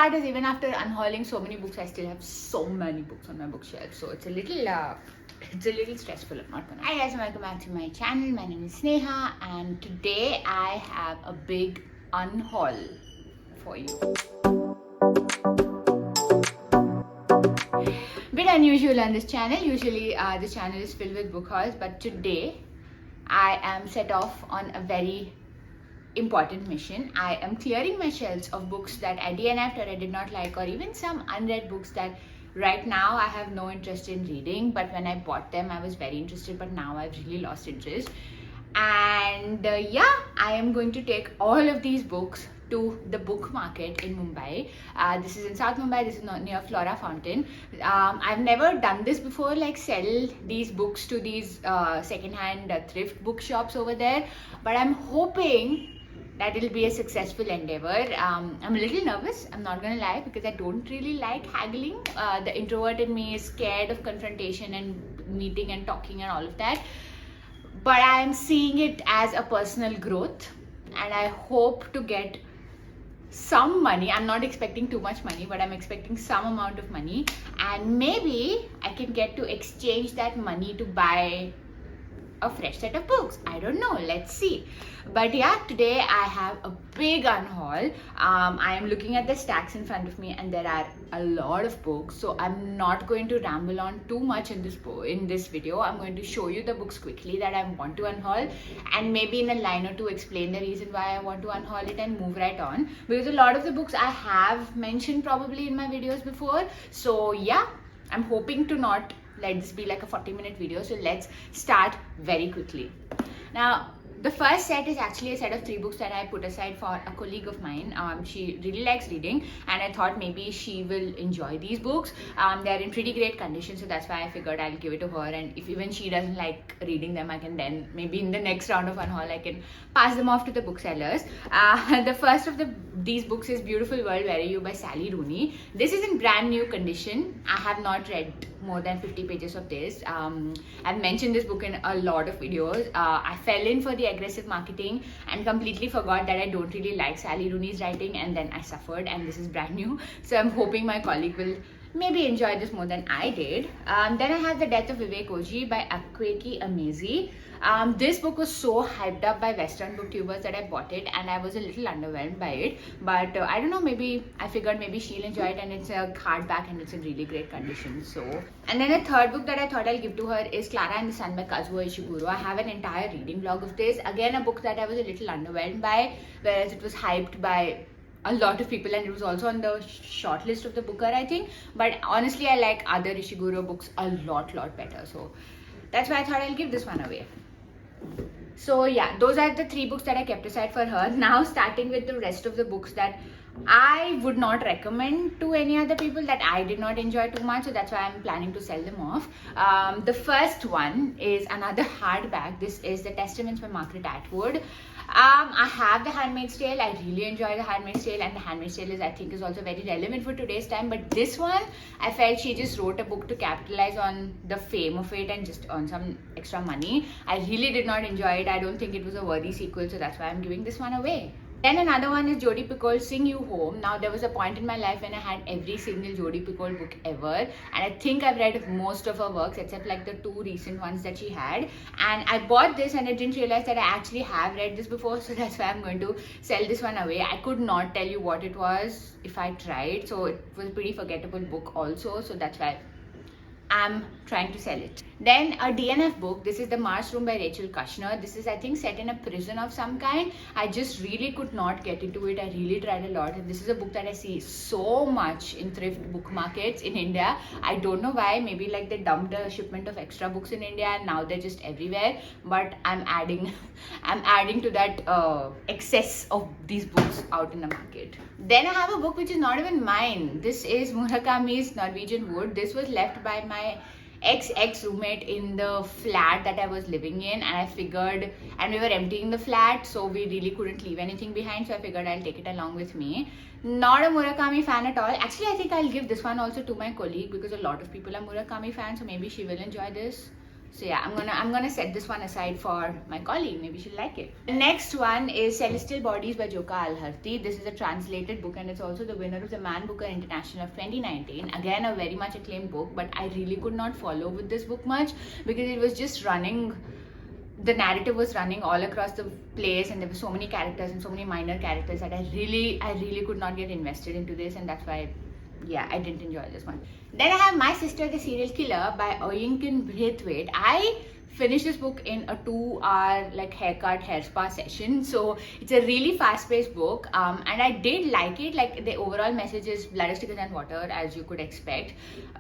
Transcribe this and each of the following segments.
That is, even after unhauling so many books, I still have so many books on my bookshelf. So it's a little stressful. I'm not gonna. Hi guys, welcome back to my channel. My name is Sneha, and today I have a big unhaul for you. Bit unusual on this channel. Usually, this channel is filled with book hauls, but today I am set off on a very important mission. I am clearing my shelves of books that I DNF'd or I did not like, or even some unread books that right now I have no interest in reading, but when I bought them I was very interested, but now I've really lost interest. And yeah, I am going to take all of these books to the book market in Mumbai. This is in South Mumbai. This is near Flora Fountain. I've never done this before, like sell these books to these second-hand thrift bookshops over there, but I'm hoping that it'll be a successful endeavor. I'm a little nervous, I'm not gonna lie, because I don't really like haggling. The introvert in me is scared of confrontation and meeting and talking and all of that. But I'm seeing it as a personal growth, and I hope to get some money. I'm not expecting too much money, but I'm expecting some amount of money, and maybe I can get to exchange that money to buy a fresh set of books. I don't know, let's see. But yeah, today I have a big unhaul. I am looking at the stacks in front of me, and there are a lot of books, so I'm not going to ramble on too much in this video. I'm going to show you the books quickly that I want to unhaul, and maybe in a line or two explain the reason why I want to unhaul it and move right on, because a lot of the books I have mentioned probably in my videos before. So yeah, I'm hoping to not let this be like a 40-minute video, so let's start very quickly. Now, the first set is actually a set of 3 books that I put aside for a colleague of mine. She really likes reading, and I thought maybe she will enjoy these books. They're in pretty great condition, so that's why I figured I'll give it to her, and if even she doesn't like reading them, I can then maybe in the next round of unhaul I can pass them off to the booksellers. The first of these books is Beautiful World, Where Are You by Sally Rooney. This is in brand new condition. I have not read more than 50 pages of this. I've mentioned this book in a lot of videos. I fell in for the aggressive marketing and completely forgot that I don't really like Sally Rooney's writing, and then I suffered, and this is brand new. So I'm hoping my colleague will maybe enjoy this more than I did. Then I have The Death of Vivek Oji by Akweki Amazi. This book was so hyped up by Western booktubers that I bought it, and I was a little underwhelmed by it, but I don't know, maybe I figured maybe she'll enjoy it, and it's a hardback and it's in really great condition. So, and then a third book that I thought I'll give to her is Clara and the Sun by Kazuo Ishiguro. I have an entire reading vlog of this. Again, a book that I was a little underwhelmed by, whereas it was hyped by a lot of people, and it was also on the short list of the Booker, I think. But honestly, I like other Ishiguro books a lot better, so that's why I thought I'll give this one away. So yeah, those are the 3 books that I kept aside for her. Now starting with the rest of the books that I would not recommend to any other people, that I did not enjoy too much, so that's why I'm planning to sell them off. The first one is another hardback. This is The Testaments by Margaret Atwood. I have The Handmaid's Tale. I really enjoy The Handmaid's Tale, and The Handmaid's Tale I think is also very relevant for today's time, but this one, I felt she just wrote a book to capitalize on the fame of it and just earn some extra money. I really did not enjoy it. I don't think it was a worthy sequel, so that's why I'm giving this one away. Then another one is Jodi Picoult's Sing You Home. Now, there was a point in my life when I had every single Jodi Picoult book ever, and I think I've read most of her works except like the 2 recent ones that she had, and I bought this and I didn't realize that I actually have read this before, so that's why I'm going to sell this one away. I could not tell you what it was if I tried, so it was a pretty forgettable book also, so that's why I'm trying to sell it. Then a DNF book. This is The Mars Room by Rachel Kushner. This is, I think, set in a prison of some kind. I just really could not get into it. I really tried a lot, and this is a book that I see so much in thrift book markets in India. I don't know why. Maybe like they dumped a shipment of extra books in India and now they're just everywhere, but I'm adding to that excess of these books out in the market. Then I have a book which is not even mine. This is Murakami's Norwegian Wood. This was left by my ex-roommate in the flat that I was living in, and I figured, and we were emptying the flat, so we really couldn't leave anything behind, so I figured I'll take it along with me. Not a Murakami fan at all. Actually, I think I'll give this one also to my colleague, because a lot of people are Murakami fans, so maybe she will enjoy this. So yeah, I'm gonna set this one aside for my colleague. Maybe she'll like it. The next one is Celestial Bodies by Joka Al-Harthi. This is a translated book and it's also the winner of the Man Booker International of 2019. Again, a very much acclaimed book, but I really could not follow with this book much because it was just running. The narrative was running all across the place and there were so many characters and so many minor characters that I really could not get invested into this, and that's why, yeah, I didn't enjoy this one. Then I have My Sister the Serial Killer by Oyinkan Braithwaite. I finished this book in a 2-hour like hair spa session, so it's a really fast-paced book, and I did like it. Like the overall message is blood is thicker than water, as you could expect,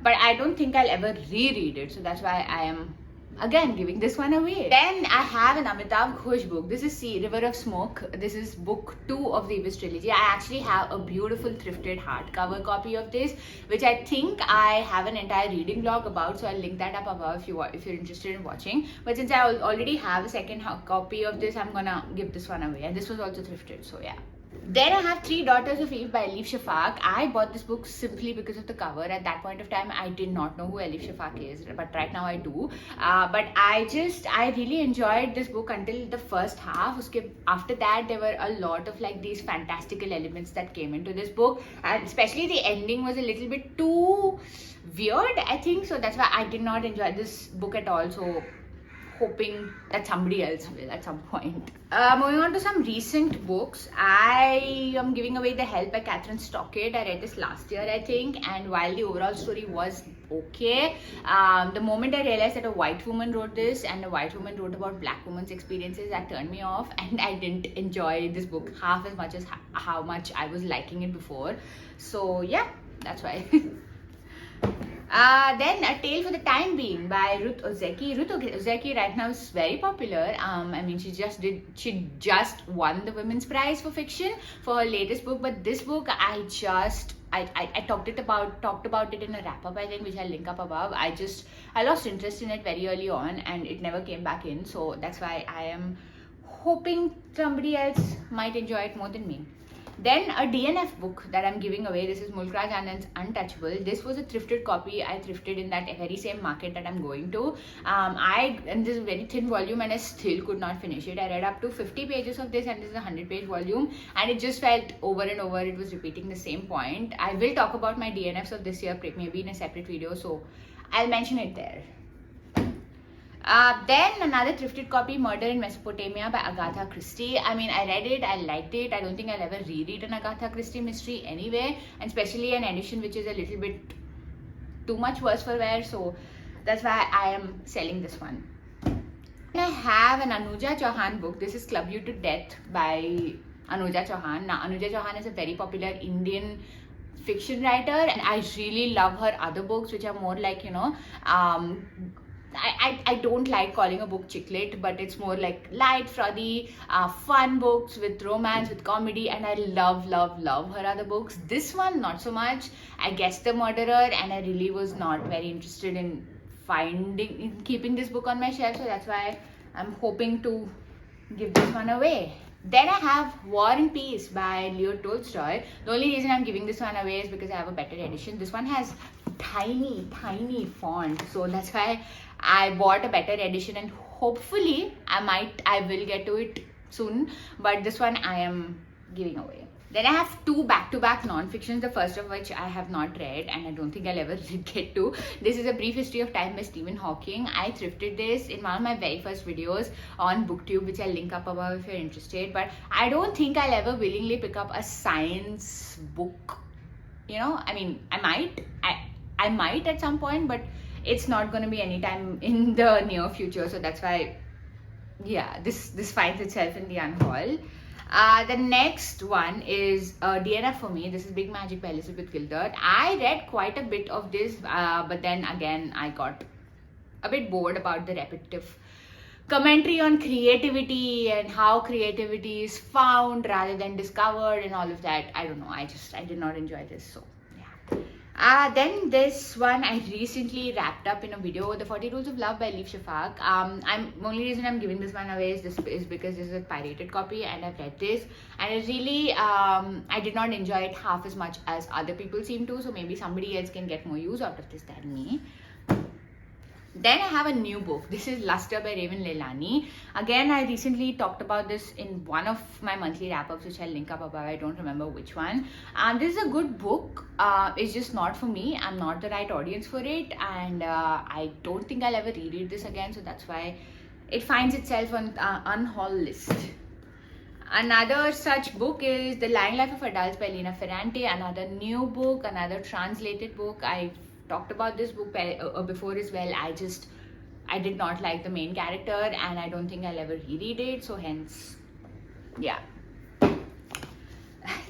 but I don't think I'll ever reread it, so that's why I am again giving this one away. Then I have an Amitav Ghosh book. This is River of Smoke. This is book 2 of the Abyss trilogy. I actually have a beautiful thrifted hardcover copy of this, which I think I have an entire reading blog about, so I'll link that up above if you're interested in watching. But since I already have a second copy of this, I'm gonna give this one away, and this was also thrifted, so yeah. Then I have Three Daughters of Eve by Alif Shafak. I bought this book simply because of the cover. At that point of time, I did not know who Alif Shafak is, but right now I do. But I really enjoyed this book until the first half. After that, there were a lot of like these fantastical elements that came into this book, and especially the ending was a little bit too weird, I think. So that's why I did not enjoy this book at all. So hoping that somebody else will at some point. Moving on to some recent books, I am giving away The Help by Catherine Stockett. I read this last year, I think, and while the overall story was okay, the moment I realized that a white woman wrote this and a white woman wrote about black women's experiences, that turned me off, and I didn't enjoy this book half as much as how much I was liking it before. So yeah, that's why. Then A Tale for the Time Being by Ruth Ozeki. Ruth Ozeki right now is very popular. I mean, she just won the Women's Prize for Fiction for her latest book. But this book, I talked about it in a wrap up, I think, which I'll link up above. I lost interest in it very early on, and it never came back in. So that's why I am hoping somebody else might enjoy it more than me. Then a DNF book that I'm giving away. This is Mulkraj Anand's Untouchable. This was a thrifted copy. I thrifted in that very same market that I'm going to. And this is a very thin volume and I still could not finish it. I read up to 50 pages of this, and this is a 100-page volume, and it just felt over and over. It was repeating the same point. I will talk about my DNFs of this year maybe in a separate video, so I'll mention it there. Then another thrifted copy, Murder in Mesopotamia by Agatha Christie. I mean, I read it, I liked it. I don't think I'll ever reread an Agatha Christie mystery anyway, and especially an edition which is a little bit too much worse for wear, so that's why I am selling this one. I have an Anuja Chauhan book. This is Club You to Death by Anuja Chauhan. Now, Anuja Chauhan is a very popular Indian fiction writer, and I really love her other books, which are more like, you know, I don't like calling a book chick lit, but it's more like light, frothy, fun books with romance, with comedy, and I love her other books. This one, not so much. I guessed the murderer, and I really was not very interested in keeping this book on my shelf, so that's why I'm hoping to give this one away. Then I have War and Peace by Leo Tolstoy. The only reason I'm giving this one away is because I have a better edition. This one has tiny font, so that's why I bought a better edition, and hopefully I will get to it soon, but this one I am giving away. Then I have two back-to-back non-fictions, the first of which I have not read and I don't think I'll ever get to. This is A Brief History of Time by Stephen Hawking. I thrifted this in one of my very first videos on BookTube, which I'll link up above if you're interested, but I don't think I'll ever willingly pick up a science book. You know, I mean, I might at some point, but it's not going to be anytime in the near future, so that's why, yeah, this finds itself in the unhaul. The next one is DNF for me. This is Big Magic by Elizabeth Gilbert. I read quite a bit of this, but then again I got a bit bored about the repetitive commentary on creativity and how creativity is found rather than discovered and all of that. I don't know, I did not enjoy this, so yeah. Then this one I recently wrapped up in a video, The 40 Rules of Love by Alif Shafak. Only reason I'm giving this one away is because this is a pirated copy and I've read this, and it really I did not enjoy it half as much as other people seem to, so maybe somebody else can get more use out of this than me. Then I have a new book. This is Luster by Raven Leilani. Again, I recently talked about this in one of my monthly wrap-ups, which I'll link up above. I don't remember which one. This is a good book. It's just not for me. I'm not the right audience for it, and I don't think I'll ever reread this again. So that's why it finds itself on Unhaul list. Another such book is The Lying Life of Adults by Lina Ferrante. Another new book, another translated book. I talked about this book before as well. I did not like the main character, and I don't think I'll ever reread it, so hence, yeah.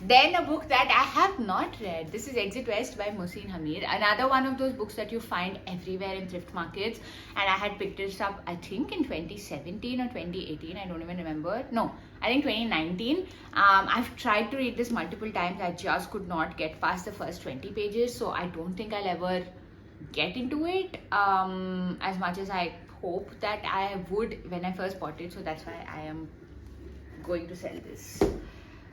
Then a book that I have not read. This is Exit West by Mohsin Hamid. Another one of those books that you find everywhere in thrift markets, and I had picked this up I think in 2017 or 2018. I don't even remember. No, I think 2019. I've tried to read this multiple times. I just could not get past the first 20 pages, so I don't think I'll ever get into it as much as I hope that I would when I first bought it. So that's why I am going to sell this.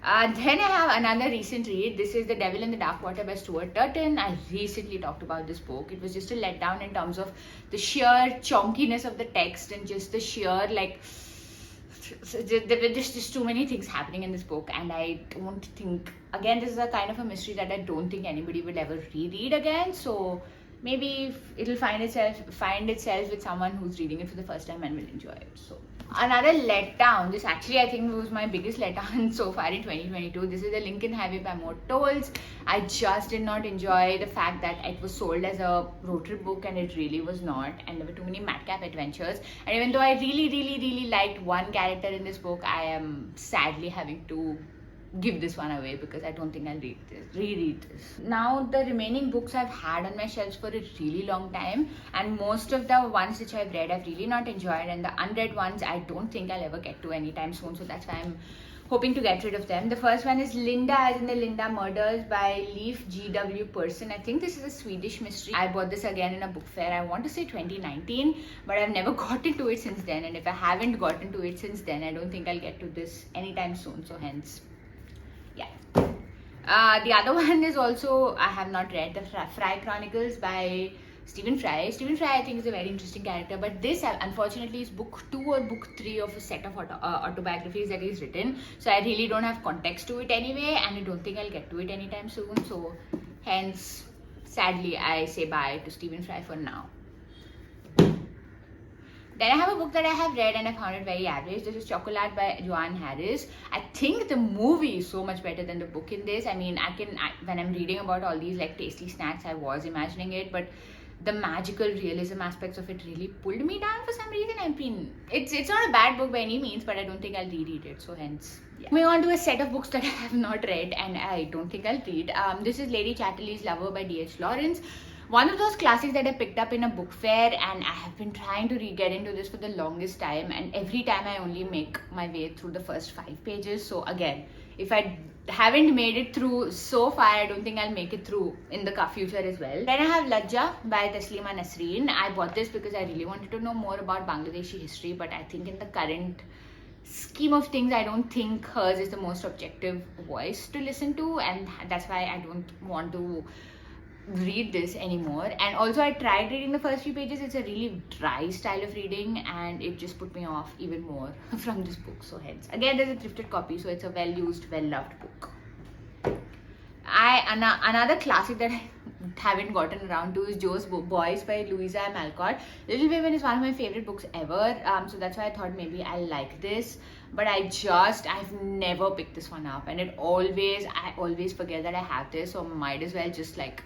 Then I have another recent read. This is The Devil in the Dark Water by Stuart Turton. I recently talked about this book. It was just a letdown in terms of the sheer chonkiness of the text and just the sheer like there were just too many things happening in this book, and I don't think, again, this is a kind of a mystery that I don't think anybody will ever reread again. So maybe it'll find itself with someone who's reading it for the first time and will enjoy it. So another letdown, this actually I think was my biggest letdown so far in 2022. This is The Lincoln Highway by Mort Tolls. I just did not enjoy the fact that it was sold as a road trip book, and it really was not, and there were too many madcap adventures. And even though I really liked one character in this book, I am sadly having to give this one away because I don't think I'll reread this. Now the remaining books I've had on my shelves for a really long time, and most of the ones which I've read I've really not enjoyed, and the unread ones I don't think I'll ever get to anytime soon, so that's why I'm hoping to get rid of them. The first one is Linda, as in the Linda Murders by Alif G.W. Persson. I think this is a Swedish mystery. I bought this again in a book fair, I want to say 2019, but I've never gotten to it since then, and if I haven't gotten to it since then, I don't think I'll get to this anytime soon, so hence, yeah. The other one is also I have not read, the Fry Chronicles by Stephen Fry. Stephen Fry I think is a very interesting character, but this unfortunately is book 2 or book 3 of a set of autobiographies that he's written, so I really don't have context to it anyway, and I don't think I'll get to it anytime soon, so hence sadly I say bye to Stephen Fry for now. Then I have a book that I have read and I found it very average. This is Chocolate by Joanne Harris. I think the movie is so much better than the book in this. I mean, when I'm reading about all these like tasty snacks, I was imagining it, but the magical realism aspects of it really pulled me down for some reason. I mean, it's not a bad book by any means, but I don't think I'll reread it, so hence, yeah. Moving on to a set of books that I have not read and I don't think I'll read. This is Lady Chatterley's Lover by D.H. Lawrence. One of those classics that I picked up in a book fair, and I have been trying to get into this for the longest time, and every time I only make my way through the first 5 pages. So again, if I haven't made it through so far, I don't think I'll make it through in the future as well. Then I have Ludja by Teslima Nasreen. I bought this because I really wanted to know more about Bangladeshi history, but I think in the current scheme of things, I don't think hers is the most objective voice to listen to, and that's why I don't want to read this anymore. And also I tried reading the first few pages. It's a really dry style of reading, and it just put me off even more from this book, so hence, again, there's a thrifted copy, so it's a well used, well loved book. Another classic that I haven't gotten around to is Joe's Boys by Louisa M. Alcott. Little Women is one of my favorite books ever, so that's why I thought maybe I'll like this, but I've never picked this one up, and I always forget that I have this, so might as well just like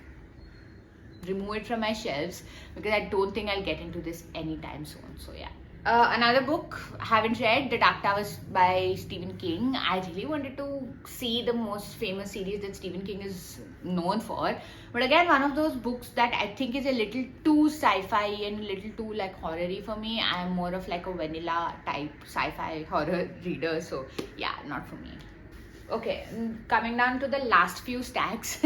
remove it from my shelves because I don't think I'll get into this anytime soon, so yeah. Another book I haven't read, The Dark Towers by Stephen King. I really wanted to see the most famous series that Stephen King is known for, but again, one of those books that I think is a little too sci-fi and a little too like horror-y for me. I'm more of like a vanilla type sci-fi horror reader, so yeah, not for me. Okay, coming down to the last few stacks.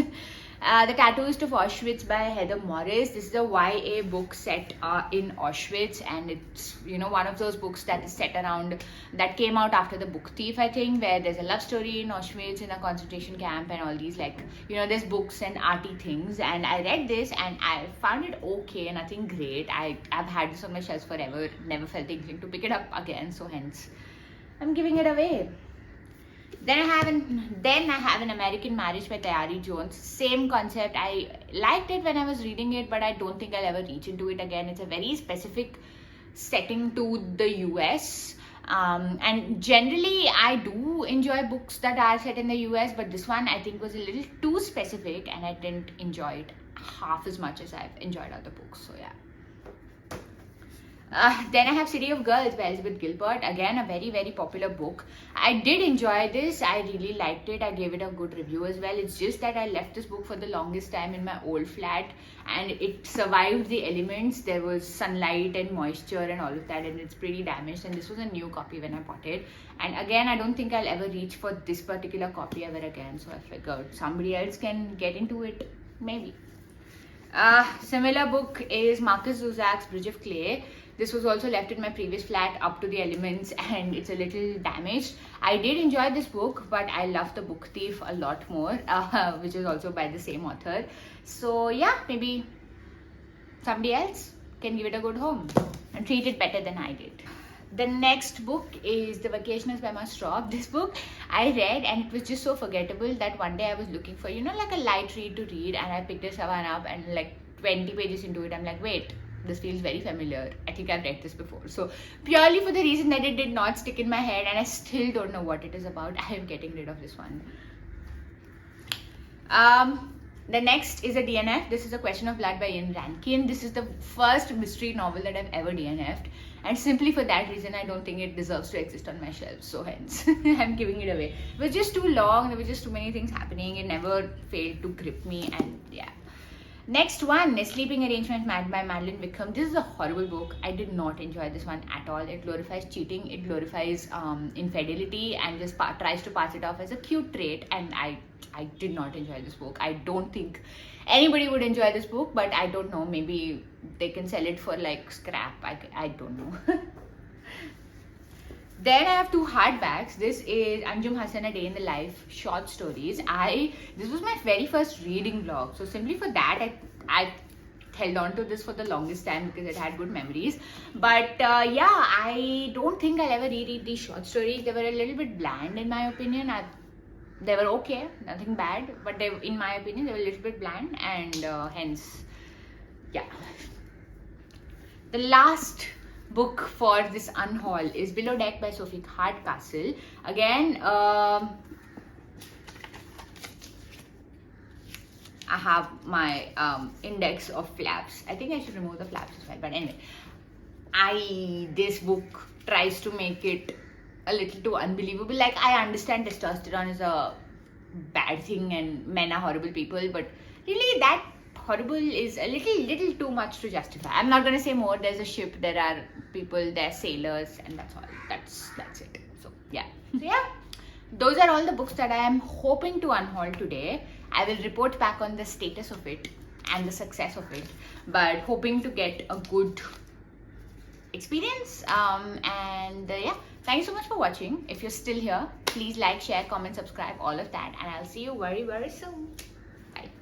The Tattooist of Auschwitz by Heather Morris. This is a YA book set in Auschwitz, and it's, you know, one of those books that is set around, that came out after The Book Thief, I think, where there's a love story in Auschwitz in a concentration camp and all these, like, you know, there's books and arty things. And I read this and I found it okay, nothing great. I've had this on my shelves forever, never felt the inkling to pick it up again, so hence I'm giving it away. Then I have an American Marriage by Tayari Jones. Same concept. I liked it when I was reading it, but I don't think I'll ever reach into it again. It's a very specific setting to the US. And generally I do enjoy books that are set in the US, but this one I think was a little too specific and I didn't enjoy it half as much as I've enjoyed other books. So yeah. Then I have City of Girls by Elizabeth Gilbert. Again, a very, very popular book. I did enjoy this. I really liked it. I gave it a good review as well. It's just that I left this book for the longest time in my old flat and it survived the elements. There was sunlight and moisture and all of that, and it's pretty damaged, and this was a new copy when I bought it. And again, I don't think I'll ever reach for this particular copy ever again, so I figured somebody else can get into it, maybe. Similar book is Marcus Zuzak's Bridge of Clay. This was also left in my previous flat up to the elements and it's a little damaged. I did enjoy this book, but I love The Book Thief a lot more, which is also by the same author. So yeah, maybe somebody else can give it a good home and treat it better than I did. The next book is The Vacationers by Emma Straub. This book I read and it was just so forgettable that one day I was looking for, you know, like a light read to read, and I picked this one up and like 20 pages into it, I'm like, wait, this feels very familiar. I think I've read this before. So purely for the reason that it did not stick in my head and I still don't know what it is about, I am getting rid of this one. The next is a DNF. This is A Question of Blood by Ian Rankin. This is the first mystery novel that I've ever DNF'd, and simply for that reason I don't think it deserves to exist on my shelves, so hence I'm giving it away. It was just too long, there were just too many things happening, it never failed to grip me, and yeah. Next one is Sleeping Arrangement by Madeline Wickham. This is a horrible book. I did not enjoy this one at all. It glorifies cheating, it glorifies infidelity, and just tries to pass it off as a cute trait, and I did not enjoy this book. I don't think anybody would enjoy this book, but I don't know, maybe they can sell it for like scrap. I don't know. Then I have two hardbacks. This is Anjum Hassan, A Day in the Life short stories. This was my very first reading vlog, so simply for that I held on to this for the longest time because it had good memories. But yeah, I don't think I'll ever reread these short stories. They were a little bit bland in my opinion. They were okay, nothing bad, but in my opinion they were a little bit bland, and hence, yeah. The last book for this unhaul is Below Deck by Sophie Hardcastle. Again, I have my index of flaps. I think I should remove the flaps as well, but anyway, this book tries to make it a little too unbelievable. Like, I understand testosterone is a bad thing and men are horrible people, but really that horrible is a little too much to justify. I'm not gonna say more. There's a ship, there are people, there are sailors, and that's all. That's it. So yeah. So yeah, those are all the books that I am hoping to unhaul today. I will report back on the status of it and the success of it, but hoping to get a good experience. And yeah, thank you so much for watching. If you're still here, please like, share, comment, subscribe, all of that, and I'll see you very, very soon.